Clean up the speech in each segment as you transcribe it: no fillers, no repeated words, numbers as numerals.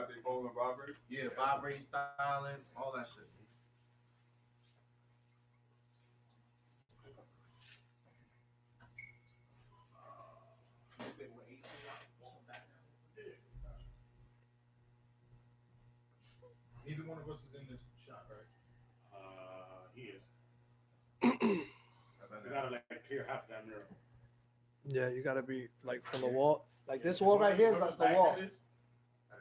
got their phone and vibrate? Yeah, vibrate, silent, all that shit. Neither one of us is in this shot, right? He is. You gotta like clear half that mirror. Yeah, you gotta be like from the wall. Like this wall right here is like the wall. Gotta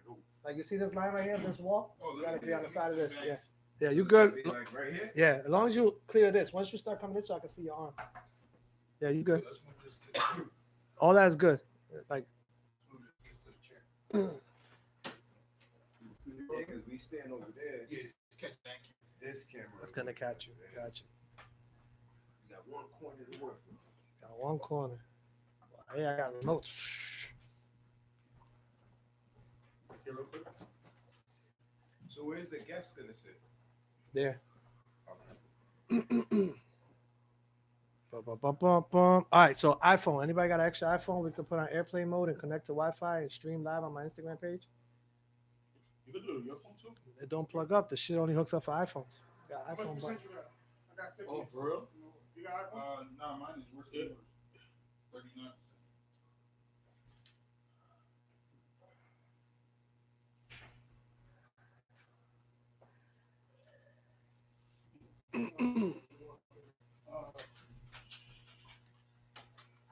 go. Like you see this line right here, this wall? Oh, You gotta be on the let me side of put this. the Yeah. bags. Yeah, you good. Like right here? Yeah, as long as you clear this. Once you start coming this way, I can see your arm. Yeah, you good. Let's move this to the All that is good. Like move this to the chair. Yeah, because we stand over there. Yeah, it's catch. Thank you. This camera. that's gonna catch you. Catch you. You got one corner to work with. Got one corner. Hey, I got remotes. Here real quick. So where's the guest gonna sit? There. All right, so iPhone. Anybody got an extra iPhone? We can put on airplane mode and connect to Wi-Fi and stream live on my Instagram page. You could do it with your phone too. It don't plug up. The shit only hooks up for iPhones. Got How much iPhone percent buttons. you got? I got 50. Oh, for real? You got iPhone? Nah, mine is worse than yours. 39%.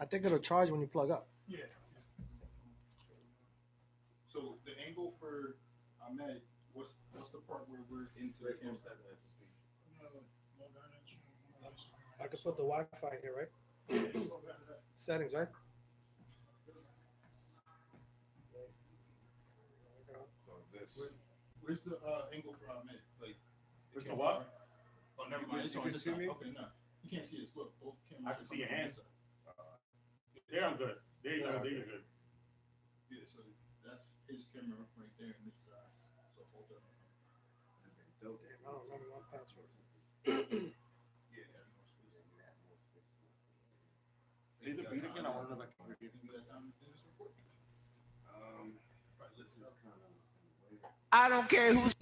I think it'll charge when you plug up. Yeah. So the angle for Ahmed, what's the part where we're into the camera? I could put the Wi-Fi here, right? Settings, right? So this. Where's the angle for Ahmed? Like, Where's the camera- what? Oh, never You mind. can- It's you on can this see side. me? Okay, no. You can't see this. Look, both cameras. I can are see your coming on hand. this side. There I'm good. There you go. There you're good. Yeah, so that's his camera right there in this side. So hold up. Dope. Damn, I don't remember my password. Yeah, that's more space. Either beat again, I want to know if I can hear you. Think we got time to finish the report? Right, let's do it. I don't care who's.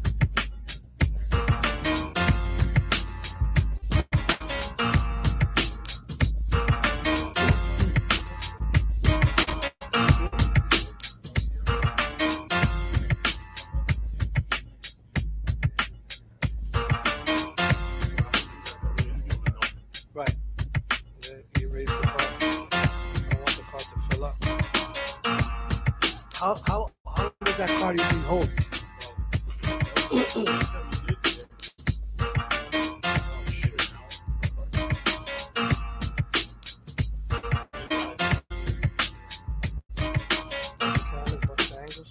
Right. You raise the car. I want the car to fill up. How does that car usually hold? Cameras, bunch of angles.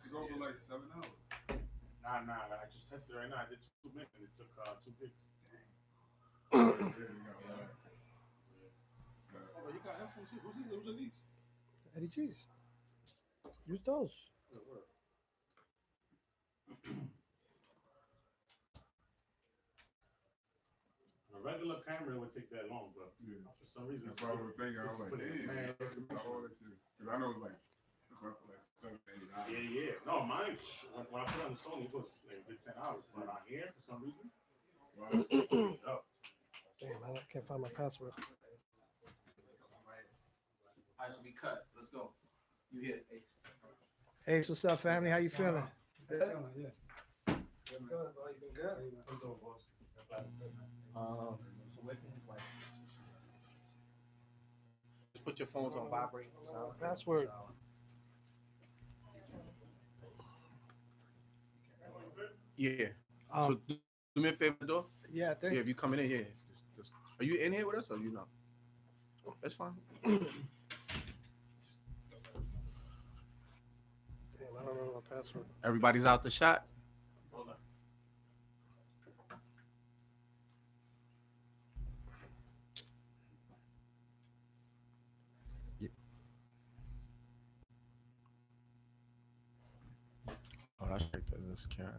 It's over like 7 hours. Nah. I just tested right now. I did 2 minutes and it took 2 gigs. Oh, you got headphones too. Who's are these? Eddie G's. Use those. A regular camera would take that long, but for some reason, That's what I was thinking. I was like, put it in, damn, man. all that shit. Because I know it's like, it's like $7, $8. Yeah. No, mine. When I put on the Sony, it was like a good 10 hours. But on here, for some reason, oh, Damn, I can't find my password. I should be cut. Let's go. You hit. Hey, what's up, family? How you feeling? Yeah. Good, bro. You been good? Just put your phones on vibrate. Password. Yeah. So do me a favor, though. Yeah, I think. Yeah, if you coming in, yeah. Are you in here with us or you not? That's fine. Damn, I don't know my password. Everybody's out the shot. hold on. Oh, that's right there. This camera.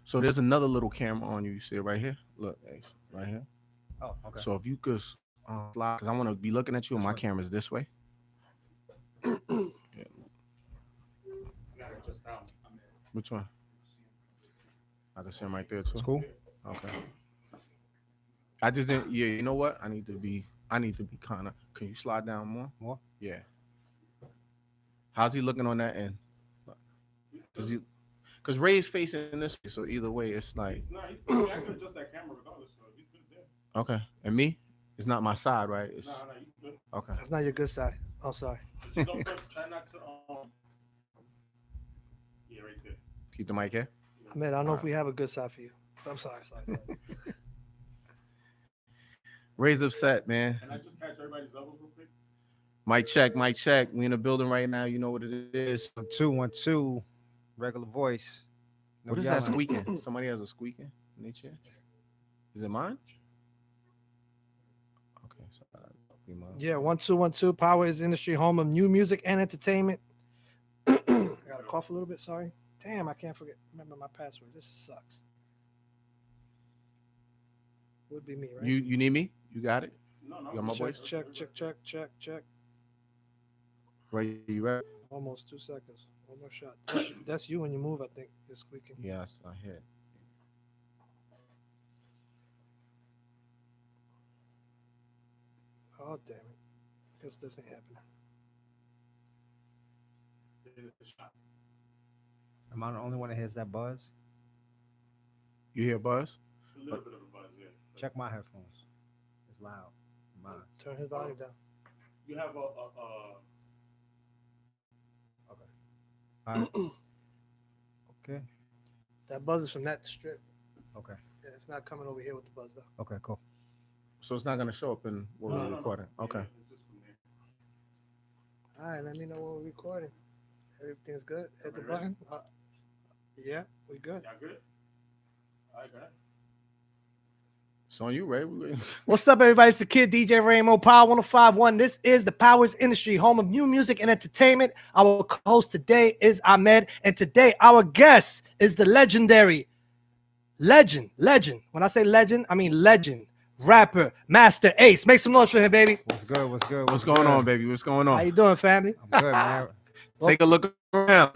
So there's another little camera on you. You see it right here? Look, Ace, right here. Oh, okay. So if you could slide, because I want to be looking at you, and This my way. camera's this way. Yeah. I gotta adjust that one. Which one? I can see him right there too. It's cool. Okay. I just didn't. Yeah, you know what? I need to be kind of. Can you slide down more? More? Yeah. How's he looking on that end? Because Ray's facing this way, so either way, it's like He's not. He's good. I can adjust that camera regardless. So he's good there. okay. And me, it's not my side, right? It's Nah, he's good. okay. That's not your good side. Oh, sorry. Just don't try not to. Yeah, right there. Keep the mic here. Ahmed, I don't know if we have a good side for you. I'm sorry. Ray's upset, man. Can I just catch everybody's levels real quick? Mic check, mic check. We in the building right now. You know what it is. 1-2-1-2, regular voice. No What is that yelling. squeaking? Somebody has a squeaking in their chair. Is it mine? Okay, so be mine. Yeah, 1-2-1-2. Power is industry, home of new music and entertainment. I gotta cough a little bit. Sorry. Damn, I can't remember my password. This sucks. Would be me, right? You need me? You got it? No, You got my voice? check. Ray, you ready? Almost 2 seconds. One more shot. That's you when you move. I think you're squeaking. Yes, I hit. Oh damn it! Guess this ain't happening. Am I the only one that hears that buzz? You hear buzz? It's a little bit of a buzz, yeah. Check my headphones. It's loud. Mine. Turn his volume down. You have a All right. Okay. That buzz is from that strip. Okay. Yeah, it's not coming over here with the buzz though. Okay. Cool. So it's not gonna show up in what we're recording. Okay. Yeah, it's just from there. All right, let me know when we're recording. Everything's good. Hit the Everybody button. Yeah, we good. Y'all good? All right, go ahead. It's on you, Ray. What's up, everybody? It's the kid DJ Rainbow Power 1051. This is the Powers Industry, home of new music and entertainment. Our host today is Ahmed, and today our guest is the legendary legend. When I say legend, I mean legend. Rapper, Master Ace. Make some noise for him, baby. What's good? What's good? What's going on, baby? What's going How on? you doing, family? I'm good, man. Take a look around.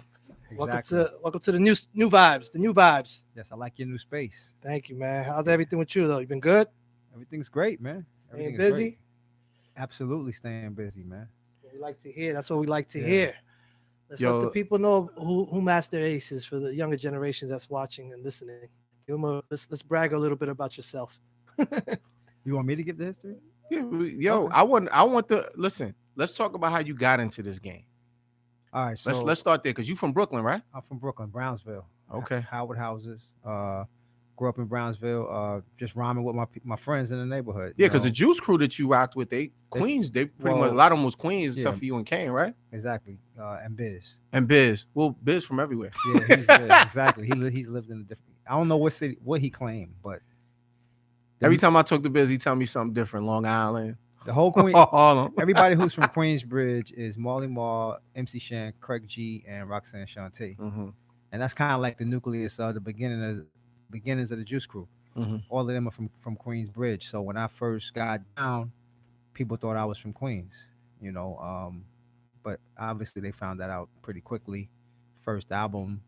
Exactly. Welcome to the new vibes. The new vibes. Yes, I like your new space. Thank you, man. How's everything with you though? You been good? Everything's great, man. Staying Everything is busy? great. Absolutely staying busy, man. We like to hear. That's what we like to Yeah. hear. Let's let Yo. the people know who Master Ace is for the younger generation that's watching and listening. Give 'em let's brag a little bit about yourself. You want me to give the history? Yeah, Okay. I want to listen. Let's talk about how you got into this game. All right. So Let's start there because you from Brooklyn, right? I'm from Brooklyn, Brownsville. Okay. Howard houses. Grew up in Brownsville. Just rhyming with my friends in the neighborhood. Yeah, you because the know? Juice Crew that you rocked with, they pretty much a lot of them was Queens, except yeah. for you and Kane, right? Exactly. And Biz. And Biz. Well, Biz from everywhere. Yeah, exactly. He's lived in a different. I don't know what city, what he claimed, but Every time I talk to Biz, he tell me something different. Long Island, the whole Queen. Harlem. Everybody who's from Queensbridge is Marley Marl, MC Shan, Craig G, and Roxanne Shante, Mm-hmm. and that's kind of like the nucleus of the beginnings of the Juice Crew. Mm-hmm. All of them are from Queensbridge. So when I first got down, people thought I was from Queens, you know. But obviously they found that out pretty quickly. First album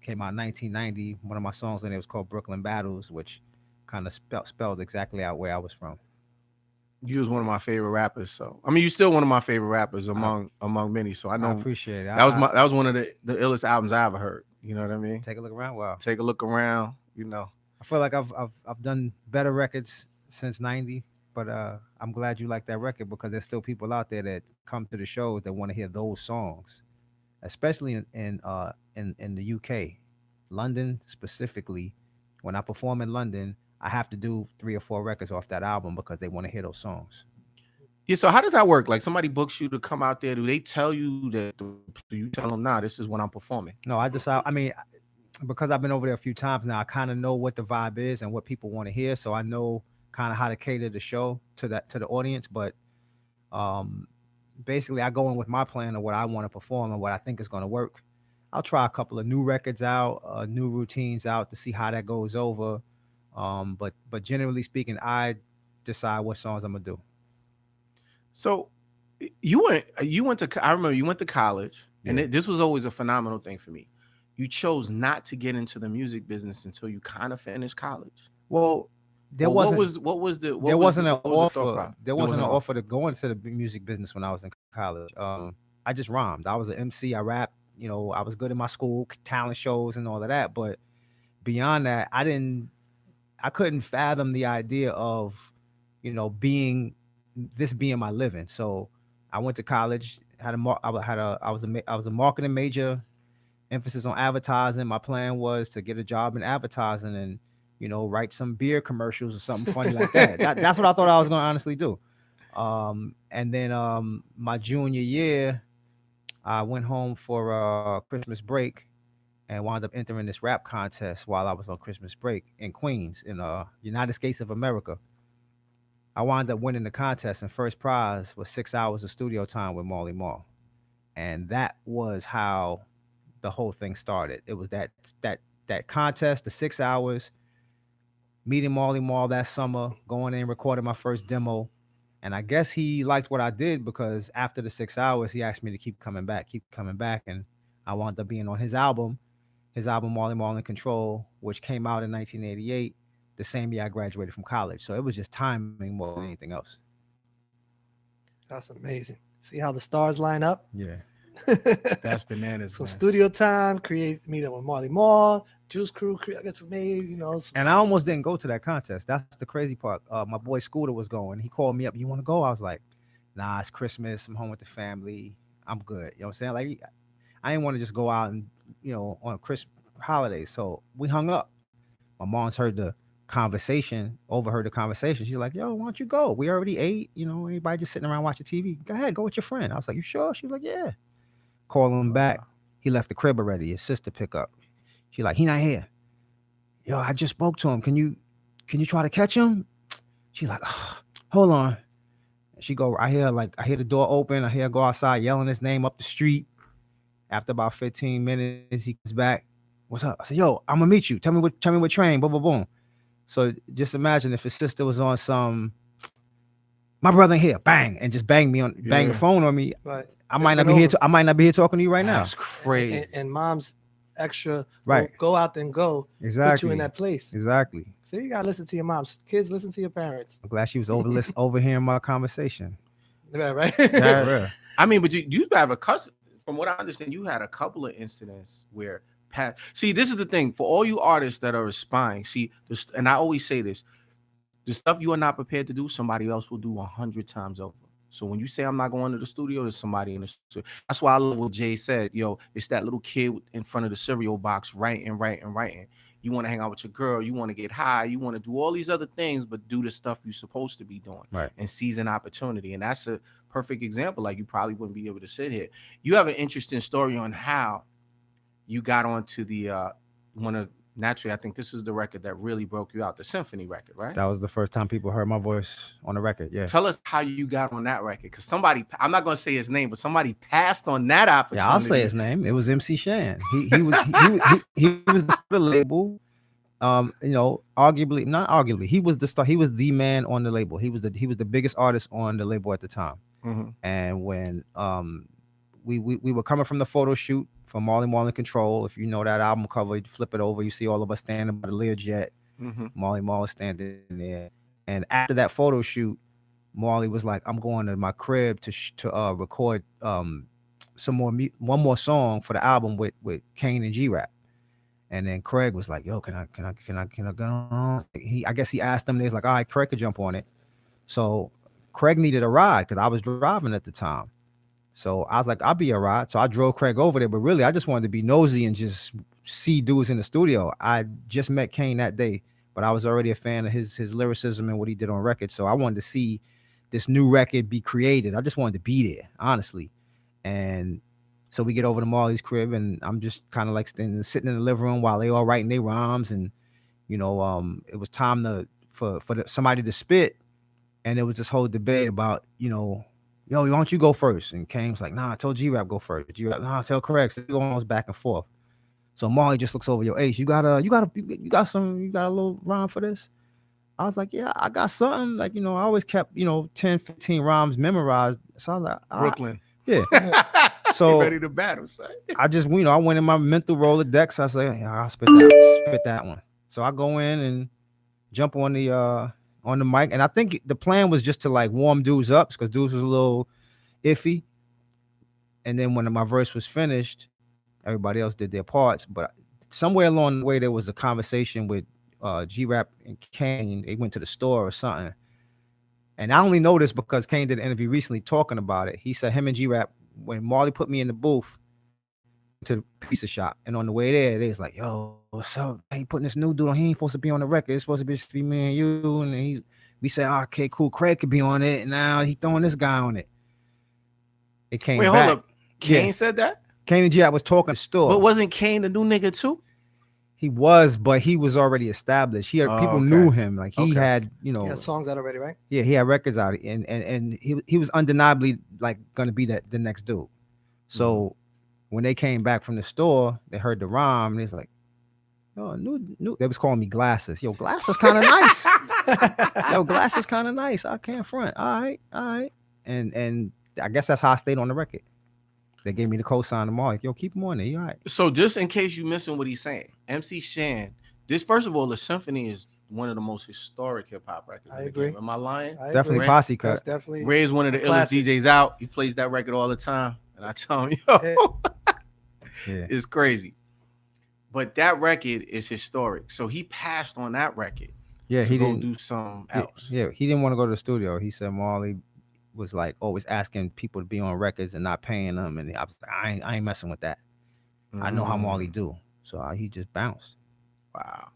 came out in 1990. One of my songs on it was called Brooklyn Battles, which kind of spelled exactly out where I was from. You was one of my favorite rappers, so I mean, you're still one of my favorite rappers among many. So I I know appreciate it. that was one of the illest albums I ever heard. You know what I mean? Take a look around. Wow. Take a look around. You know, I feel like I've done better records since 90, but I'm glad you like that record because there's still people out there that come to the shows that want to hear those songs, especially in the UK, London specifically. When I perform in London, I have to do 3 or 4 records off that album because they want to hear those songs. yeah. So how does that work? Like somebody books you to come out there. Do they tell you that? Do you tell them, nah, this is when I'm performing? No, I mean, because I've been over there a few times now, I kind of know what the vibe is and what people want to hear. So I know kind of how to cater the show to the audience. But basically, I go in with my plan of what I want to perform and what I think is going to work. I'll try a couple of new records out, new routines out to see how that goes over. But generally speaking, I decide what songs I'm gonna do. So you went to I remember you went to college, and Yeah. this was always a phenomenal thing for me. You chose not to get into the music business until you kind of finished college. Well, there Well, wasn't there wasn't an offer. There wasn't an offer to go into the music business when I was in college. I just rhymed. I was an MC. I rapped. You know, I was good in my school, talent shows, and all of that. But beyond that, I couldn't fathom the idea of, you know, being my living. So I went to college. I was a marketing major, emphasis on advertising. My plan was to get a job in advertising and, you know, write some beer commercials or something funny like that. That's what I thought I was going to honestly do. And then my junior year, I went home for Christmas break and wound up entering this rap contest while I was on Christmas break in Queens, in United States of America. I wound up winning the contest, and first prize was 6 hours of studio time with Marley Marl. And that was how the whole thing started. It was that contest, the 6 hours, meeting Marley Marl that summer, going in, recording my first demo. And I guess he liked what I did, because after the 6 hours, he asked me to keep coming back. And I wound up being on his album Marley Marl in Control, which came out in 1988, the same year I graduated from college. So it was just timing more than anything else. That's amazing. See how the stars line up? Yeah. That's bananas. So Man. studio time, meet up with Marley Marl, Juice Crew, got some made, you know. And I almost didn't go to that contest. That's the crazy part. My boy Scooter was going. He called me up. You want to go? I was like, nah, it's Christmas. I'm home with the family. I'm good. You know what I'm saying? Like, I didn't want to just go out and, you know, on Christmas holidays. So we hung up. My mom's overheard the conversation. She's like, yo, why don't you go? We already ate. You know, everybody just sitting around watching TV. Go ahead, go with your friend. I was like, you sure? She was like, yeah. Call him back. He left the crib already. His sister pick up. She like, he not here. Yo, I just spoke to him. Can you try to catch him? She's like, oh, hold on. She go, I hear the door open. I hear her go outside yelling his name up the street. After about 15 minutes, he comes back. What's up? I said, yo, I'm gonna meet you. Tell me what train. Boom, boom, boom. So just imagine if his sister was on some, my brother in here, bang, and just bang the phone on me. Right. I might not be here. I might not be here talking to you right now. That's crazy. And mom's extra, Right. Go out and go. Exactly. Put you in that place. Exactly. So you gotta listen to your moms. Kids, listen to your parents. I'm glad she was overhearing my conversation. Right. That- I mean, but you have a cousin. From what I understand, you had a couple of incidents where see, this is the thing for all you artists that are aspiring. See, and I always say this: the stuff you are not prepared to do, somebody else will do 100 times over. So when you say I'm not going to the studio, there's somebody in the studio. That's why I love what Jay said. Yo, it's that little kid in front of the cereal box writing. You want to hang out with your girl. You want to get high. You want to do all these other things, but do the stuff you're supposed to be doing. Right. And seize an opportunity. And that's a perfect example. Like, you probably wouldn't be able to sit here. You have an interesting story on how you got onto the naturally, I think this is the record that really broke you out, the Symphony record, right? That was the first time people heard my voice on the record. Yeah. Tell us how you got on that record, because somebody, I'm not going to say his name, but somebody passed on that opportunity. Yeah, I'll say his name. It was MC Shan. He was the label. You know, not arguably, he was the star. He was the man on the label. He was the biggest artist on the label at the time. Mm-hmm. And when we were coming from the photo shoot for Marley Marl in Control. If you know that album cover, you flip it over, you see all of us standing by the Learjet. Mm-hmm. Marley Marl standing there. And after that photo shoot, Marley was like, I'm going to my crib to record one more song for the album with Kane and G-Rap. And then Craig was like, yo, can I go on? I guess he asked them, and they was like, all right, Craig could jump on it. So Craig needed a ride because I was driving at the time. So I was like, I'll be a ride. So I drove Craig over there, but really I just wanted to be nosy and just see dudes in the studio. I just met Kane that day, but I was already a fan of his lyricism and what he did on record. So I wanted to see this new record be created. I just wanted to be there, honestly. And so we get over to Marley's crib, and I'm just kind of like sitting in the living room while they all writing their rhymes. And, you know, it was time for somebody to spit. And there was this whole debate about, you know, yo, why don't you go first? And Kane's like, nah, I told G-Rap go first. G-Rap, nah, tell correct. So they go almost back and forth. So Marley just looks over, yo, Ace, you got a little rhyme for this? I was like, yeah, I got something. Like, I always kept, 10, 15 rhymes memorized. So I was like, Brooklyn. yeah. So So ready to battle, son. I just, I went in my mental Rolodex. I was like, yeah, I'll spit that one. So I go in and jump on the mic. And I think the plan was just to like warm dudes up because dudes was a little iffy. And then when my verse was finished, everybody else did their parts. But somewhere along the way, there was a conversation with G-Rap and Kane. They went to the store or something. And I only know this because Kane did an interview recently talking about it. He said him and G-Rap, when Marley put me in the booth to the pizza shop, and on the way there, they was like, yo, what's up? He putting this new dude on. He ain't supposed to be on the record. It's supposed to be me and you. And we said, oh, okay, cool. Craig could be on it. And now he throwing this guy on it. It came Wait, back. hold up. Kane Yeah. said that? Kane and G-Rap was talking in the store. But wasn't Kane the new nigga too? He was, but he was already established. People okay. knew him. Like he Okay. had, He had songs out already, right? yeah, he had records out, and he was undeniably like gonna be the next dude. So when they came back from the store, they heard the rhyme, and it's like, oh, new. They was calling me Glasses. Yo, Glasses kind of nice. Yo, Glasses kind of nice. I can't front. All right. And I guess that's how I stayed on the record. They gave me the cosign tomorrow. Like, yo, keep him on there. You all right? So just in case you missing what he's saying, MC Shan, this first of all, the Symphony is one of the most historic hip hop records. I in the agree. game. Am I lying? I Definitely agree. posse That's cut. definitely Ray is one of the a illest classic. DJs out. He plays that record all the time, and I tell him, Yeah. yo, Yeah. it's crazy. But that record is historic. So he passed on that record. Yeah, to he go didn't do something Yeah, else. yeah, he didn't want to go to the studio. He said Marley was like always asking people to be on records and not paying them, and I was like, I ain't messing with that. I know how Marley do, so he just bounced. Wow.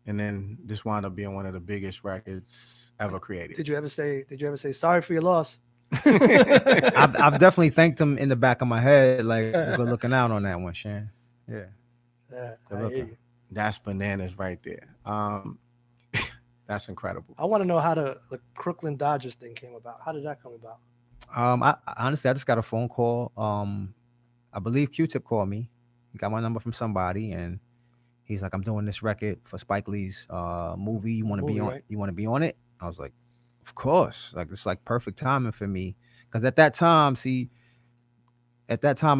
And then this wound up being one of the biggest records ever created. Did you ever say sorry for your loss? I've definitely thanked him in the back of my head, like good looking out on that one, Shan. Yeah, Yeah, Good I hear looking. you. That's bananas right there. That's incredible. I want to know how the Crooklyn Dodgers thing came about. How did that come about? I honestly just got a phone call. I believe Q-Tip called me. He got my number from somebody, and he's like, "I'm doing this record for Spike Lee's movie. You want to be Movie, on? right? You want to be on it?" I was like, "Of course!" Like it's like perfect timing for me because at that time,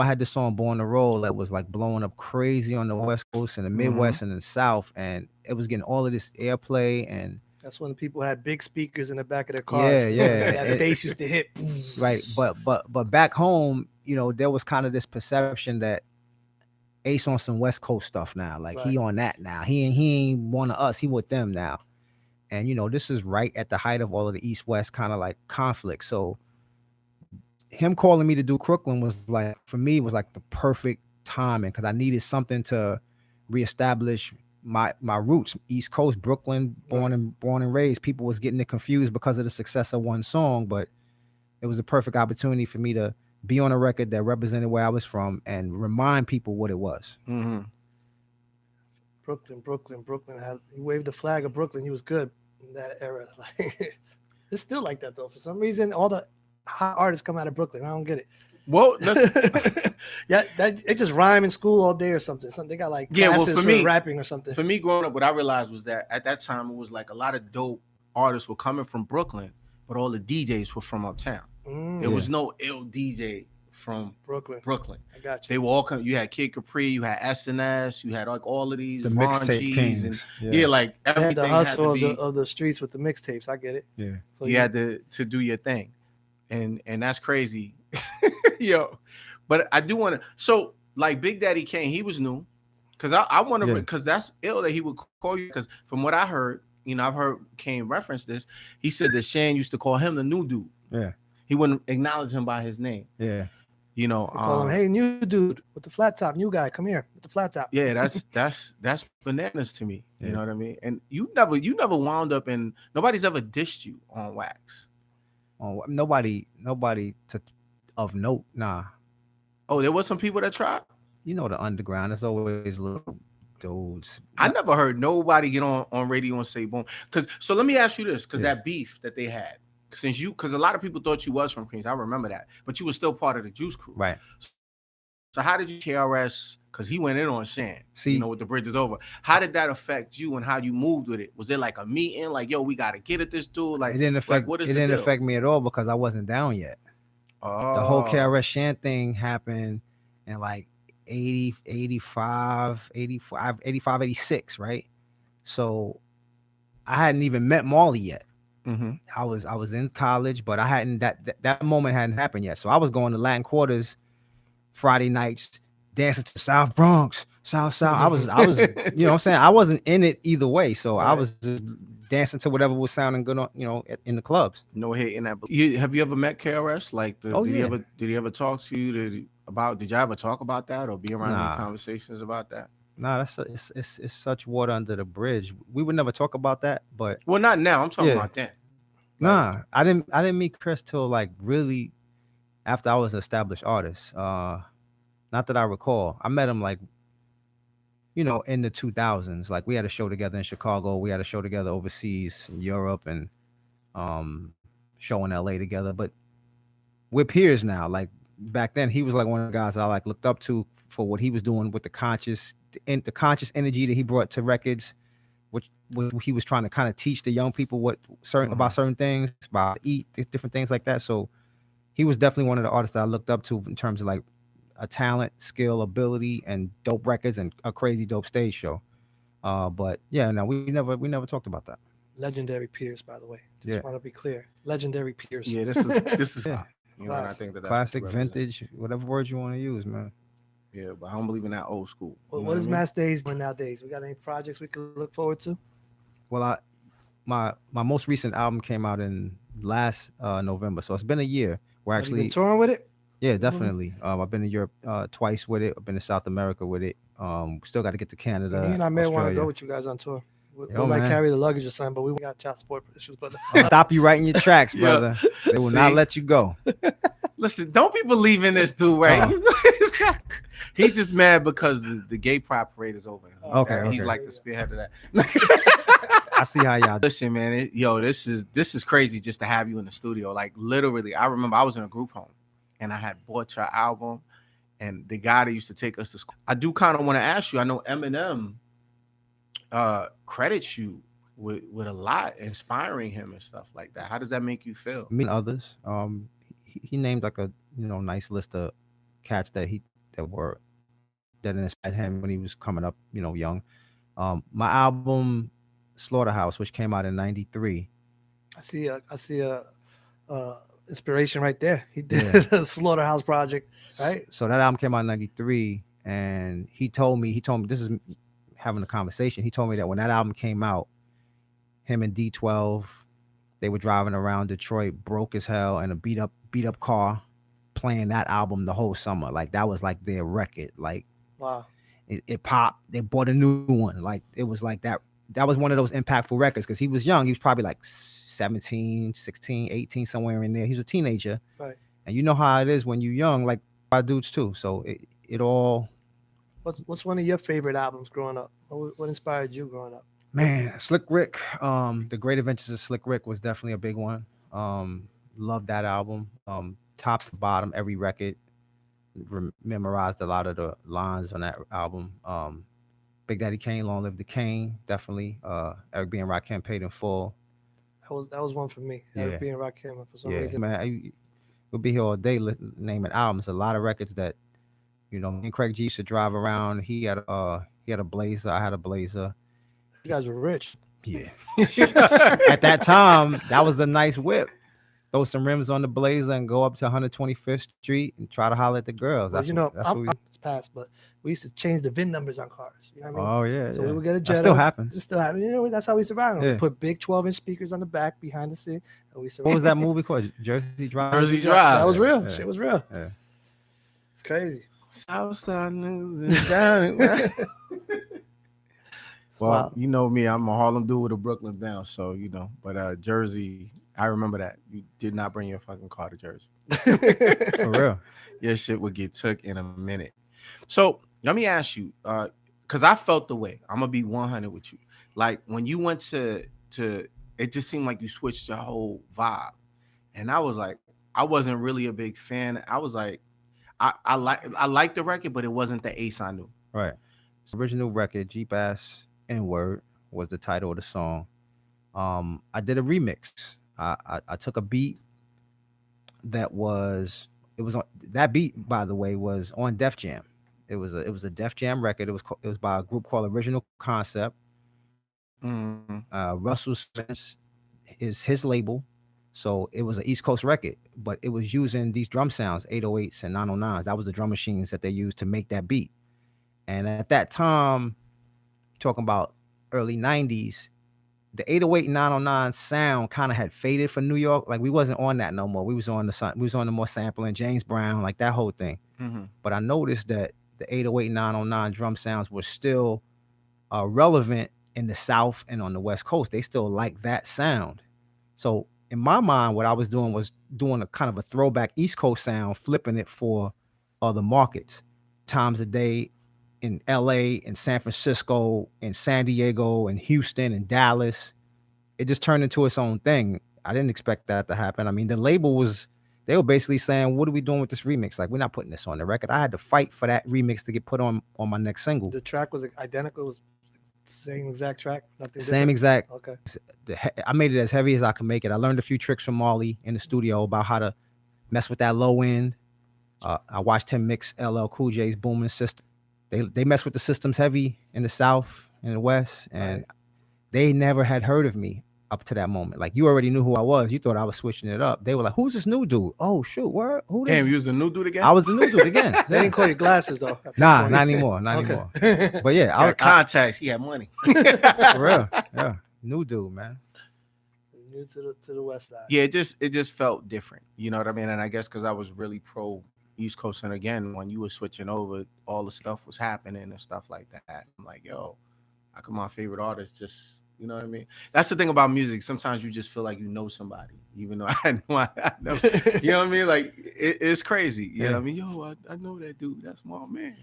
I had this song "Born to Roll" that was like blowing up crazy on the West Coast and the Midwest and the South, and it was getting all of this airplay and. That's when people had big speakers in the back of their cars. Yeah. That bass used to hit. Right, but back home, there was kind of this perception that Ace on some West Coast stuff now. Like he Right. on that now. He ain't one of us. He with them now. And this is right at the height of all of the East West kind of like conflict. So him calling me to do Crooklyn was like for me was like the perfect timing because I needed something to reestablish my roots. East Coast, Brooklyn, born and raised. People was getting it confused because of the success of one song, but it was a perfect opportunity for me to be on a record that represented where I was from and remind people what it was. Mm-hmm. Brooklyn had he waved the flag of Brooklyn. He was good in that era. Like it's still like that though. For some reason, all the hot artists come out of Brooklyn. I don't get it. Well, Yeah, they just rhyme in school all day or something. They got like classes for me, rapping or something. For me, growing up, what I realized was that at that time it was like a lot of dope artists were coming from Brooklyn, but all the DJs were from uptown. There was no ill DJ from Brooklyn. Brooklyn. I got you. They were all coming. You had Kid Capri, you had SNS, you had like all of these The Ron mixtape G's kings. and like They had everything the had hustle to be. of the streets with the mixtapes. I get it. Yeah. So You had to do your thing, and that's crazy, yo. But I do want to. So like Big Daddy Kane, he was new, because I want to, because that's ill that he would call you. Because from what I heard, I've heard Kane reference this. He said that Shan used to call him the new dude. Yeah. He wouldn't acknowledge him by his name. Yeah. They call him, hey, new dude with the flat top, new guy, come here with the flat top. Yeah, that's bananas to me. You Yeah. know what I mean? And you never wound up in, nobody's ever dissed you on wax. Oh, nobody of note. Nah. Oh, there was some people that tried. The underground. There's always little dudes. I never heard nobody get on radio and say boom. So let me ask you this, because that beef that they had, since you, because a lot of people thought you was from Queens. I remember that, but you were still part of the Juice Crew. Right. So how did you KRS? Because he went in on Shan, See, with the bridge is over. How did that affect you and how you moved with it? Was it like a meeting, like, yo, we gotta get at this dude? Like, it didn't affect. what is it the didn't deal? affect me at all because I wasn't down yet. Oh. The whole KRS Shan thing happened in like 80, 85, 85, 85, 86, right? So I hadn't even met Marley yet. Mm-hmm. I was in college, but I hadn't that moment hadn't happened yet. So I was going to Latin Quarters Friday nights, dancing to South Bronx, South. I was, you know what I'm saying? I wasn't in it either way. So I was just dancing to whatever was sounding good on, in the clubs. No hate in that. Have you ever met KRS? Like, did he ever talk to you? Did you ever talk about that or be around any conversations about that? Nah, it's such water under the bridge. We would never talk about that, but well, not now. I'm talking about then. Nah, I didn't meet Chris till like really after I was an established artist. Not that I recall. I met him like, in the 2000s. Like we had a show together in Chicago. We had a show together overseas in Europe and show in LA together. But we're peers now. Like back then, he was like one of the guys I like looked up to for what he was doing with the conscious energy that he brought to records, which he was trying to kind of teach the young people about certain things, about eat, different things like that. So he was definitely one of the artists that I looked up to in terms of like a talent, skill, ability, and dope records and a crazy dope stage show. But yeah, no, we never talked about that. Legendary peers, by the way. Just want to be clear. Legendary peers. Yeah, this is yeah. And I think that's classic, vintage, whatever words you want to use, man. Yeah, but I don't believe in that old school. Well, what is Mass Days doing nowadays? We got any projects we can look forward to? Well, my most recent album came out in last November, so it's been a year. We're actually been touring with it. Yeah, definitely. I've been to Europe twice with it. I've been to South America with it. Still got to get to Canada. Me and I may want to go with you guys on tour. We might carry the luggage or something, but we got child support issues. But I'll stop you right in your tracks, brother. They will not let you go. Listen, don't be believing this dude, right? He's just mad because the gay pride parade is over. Okay. He's like the spearhead of that. I see how y'all. Listen, man. This is crazy just to have you in the studio. Like literally, I remember I was in a group home and I had bought your album, and the guy that used to take us to school. I do kind of want to ask you. I know Eminem credits you with a lot, inspiring him and stuff like that. How does that make you feel? Me and others. He named like a nice list of cats that inspired him when he was coming up, young. My album Slaughterhouse, which came out in '93. I see a inspiration right there. He did the Slaughterhouse project, right? So that album came out in '93, and he told me this is having a conversation. He told me that when that album came out, him and D12, they were driving around Detroit broke as hell in a beat up car, playing that album the whole summer. Like that was like their record. Like wow, it popped. They bought a new one. Like it was like that. That was one of those impactful records because he was young. He was probably like 17, 16, 18, somewhere in there. He was a teenager. Right. And you know how it is when you're young, like our dudes too. So it all. What's one of your favorite albums growing up? What inspired you growing up? Man, Slick Rick. The Great Adventures of Slick Rick was definitely a big one. Loved that album. Top to bottom, every record. Memorized a lot of the lines on that album. Big Daddy Kane, Long Live the Kane, definitely. Eric B. and Rakim, Paid in Full. That was one for me. Eric B. and Rakim for some reason. Man, we'll be here all day naming albums. A lot of records that, me and Craig G used to drive around. He had a Blazer. I had a Blazer. You guys were rich. Yeah. At that time, that was a nice whip. Throw some rims on the Blazer and go up to 125th Street and try to holler at the girls. Well, it's past, but we used to change the VIN numbers on cars. You know what I mean? Oh yeah. So we would get a Jetta. That still happens. It still happens. That's how we survived. Yeah. We put big 12-inch speakers on the back behind the seat. And we what was that movie called? Jersey Drive. Jersey Drive. That was real. Yeah. Shit was real. Yeah. It's crazy. Southside news down. Well, you know me, I'm a Harlem dude with a Brooklyn bounce, so but Jersey, I remember that. You did not bring your fucking car to Jersey. For real. Your shit would get took in a minute. So let me ask you, because I felt the way. I'm gonna be 100 with you. Like when you went to it just seemed like you switched your whole vibe. and I was like, I wasn't really a big fan. I was like, I liked the record, but it wasn't the Ace I knew. Right. Original record, Jeep Ass N Word was the title of the song. I did a remix. I took a beat that was it was on that beat, by the way, was on Def Jam. It was a Def Jam record. It was by a group called Original Concept. Mm. Russell Simmons is his label. So it was an East Coast record, but it was using these drum sounds, 808s and 909s. That was the drum machines that they used to make that beat. And at that time, talking about early 90s, the 808 and 909 sound kind of had faded for New York. Like we wasn't on that no more. We was on the more sampling, James Brown, like that whole thing. Mm-hmm. But I noticed that the 808 and 909 drum sounds were still relevant in the South and on the West Coast. They still like that sound. So in my mind, what I was doing a kind of a throwback East Coast sound, flipping it for other markets. Times a Day in LA and San Francisco and San Diego and Houston and Dallas. It just turned into its own thing. I didn't expect that to happen. I mean, the label they were basically saying, what are we doing with this remix? Like, we're not putting this on the record. I had to fight for that remix to get put on my next single. The track was identical. It was same exact track. Nothing Same different? exact. Okay. I made it as heavy as I could make it. I learned a few tricks from Marley in the studio about how to mess with that low end. I watched him mix LL Cool J's booming system. They mess with the systems heavy in the South and the West, and Right. they never had heard of me up to that moment. Like, you already knew who I was. You thought I was switching it up. They were like, "Who's this new dude? Oh shoot, where? Who?" Damn, this? you was the new dude again? I was the new dude again. They didn't call you glasses though. at that Nah, point. not anymore. Not anymore. But yeah, Got contacts. He had money. for real. Yeah, new dude, man. New to the West Side. Yeah, it just felt different. You know what I mean? And I guess because I was really pro East Coast, and again, when you were switching over, all the stuff was happening and stuff like that. I'm like, yo, how come my favorite artist just, you know what I mean? That's the thing about music. Sometimes you just feel like you know somebody, even though I never, you know what I mean? Like it's crazy. You know what I mean? Yo, I know that dude. That's my man.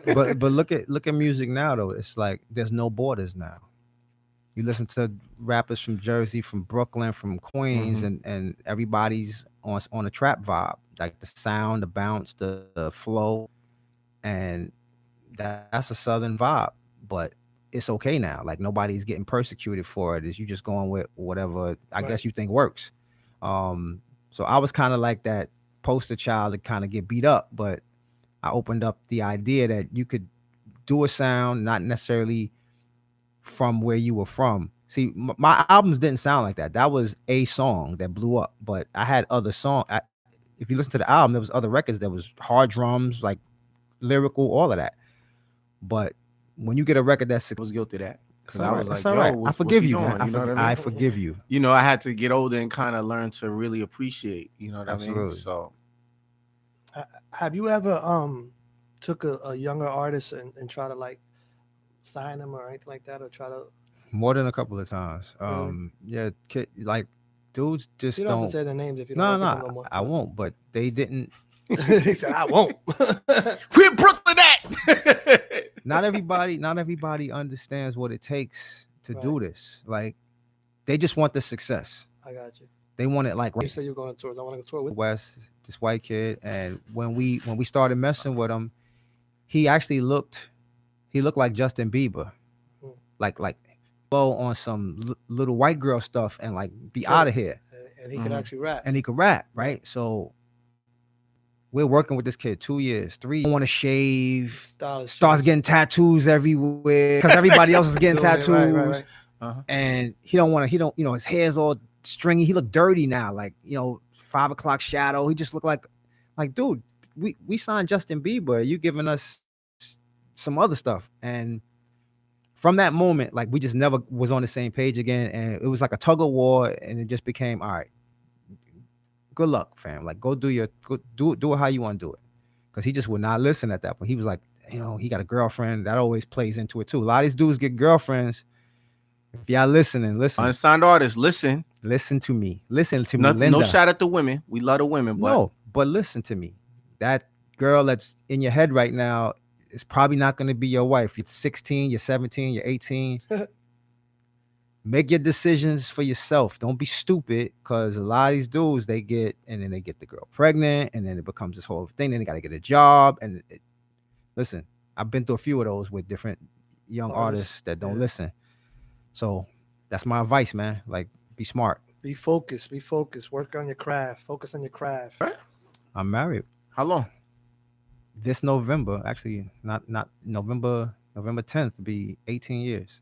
But look at music now though. It's like there's no borders now. You listen to rappers from Jersey, from Brooklyn, from Queens, and everybody's on a trap vibe. Like the sound, the bounce, the flow, and that's a Southern vibe. But it's okay now. Like nobody's getting persecuted for it. Is you just going with whatever I guess you think works. So I was kind of like that poster child to kind of get beat up, but I opened up the idea that you could do a sound not necessarily from where you were from. See, my albums didn't sound like that. That was a song that blew up, but I had other songs. If you listen to the album, there was other records that was hard drums, like lyrical, all of that. But when you get a record that's I was guilty of that. Because I was like, all right. yo, I forgive what's he you, man. doing? You know what I mean? I forgive you. You know, I had to get older and kind of learn to really appreciate, you know what I mean? Absolutely. So Have you ever took a younger artist and try to like sign them or anything like that, or try to? More than a couple of times. Really? Yeah, like dudes just You don't have don't. to say their names if you don't. No, work with them no, more. I won't. But they didn't. He said, "I won't." quit Brooklyn at. Not everybody understands what it takes to do this. Like, they just want the success. I got you. They want it like You said you were going on tours. I want to go tour with. West, this white kid, and when we started messing with him, he looked like Justin Bieber, like blow on some little white girl stuff and like be out of here. And he could actually rap. And he could rap, right? So we're working with this kid 2 years, 3. Don't want to shave. Starts getting tattoos everywhere because everybody else is getting tattoos. Right. And he don't, his hair's all stringy. He looked dirty now, like, 5 o'clock shadow. He just looked like, dude, we signed Justin Bieber. You giving us some other stuff. And from that moment, like, we just never was on the same page again. And it was like a tug of war, and it just became, all right, good luck, fam. Like, go do it how you want to do it. Because he just would not listen at that point. He was like, he got a girlfriend. That always plays into it too. A lot of these dudes get girlfriends. If y'all listening, listen. Unsigned artists, listen. Listen to me. Listen to No, me, Linda. no shot at the women. We love the women, but No, but listen to me. That girl that's in your head right now is probably not going to be your wife. You're 16, you're 17, you're 18. make your decisions for yourself. Don't be stupid, because a lot of these dudes, they get the girl pregnant, and then it becomes this whole thing. Then they got to get a job. And listen, I've been through a few of those with different young artists that don't listen. So that's my advice, man. Like, be smart. Be focused. Be focused. Work on your craft. Focus on your craft. Right. I'm married. How long? This November, actually, not November 10th, will be 18 years.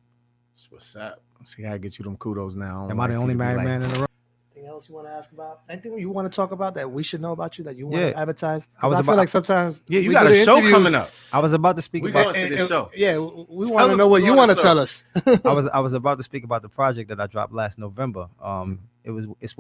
That's what's up. See, I get you them kudos now. Am I the only married man in the room? Anything else you want to ask about? Anything you want to talk about that we should know about you that you want to advertise? I was I feel about- like sometimes Yeah, you we got do a the show interviews, coming up. I was about to speak We about. going to this show. Yeah, we Tell want to us know what what's you on want the to show. tell us. I was about to speak about the project that I dropped last November. It's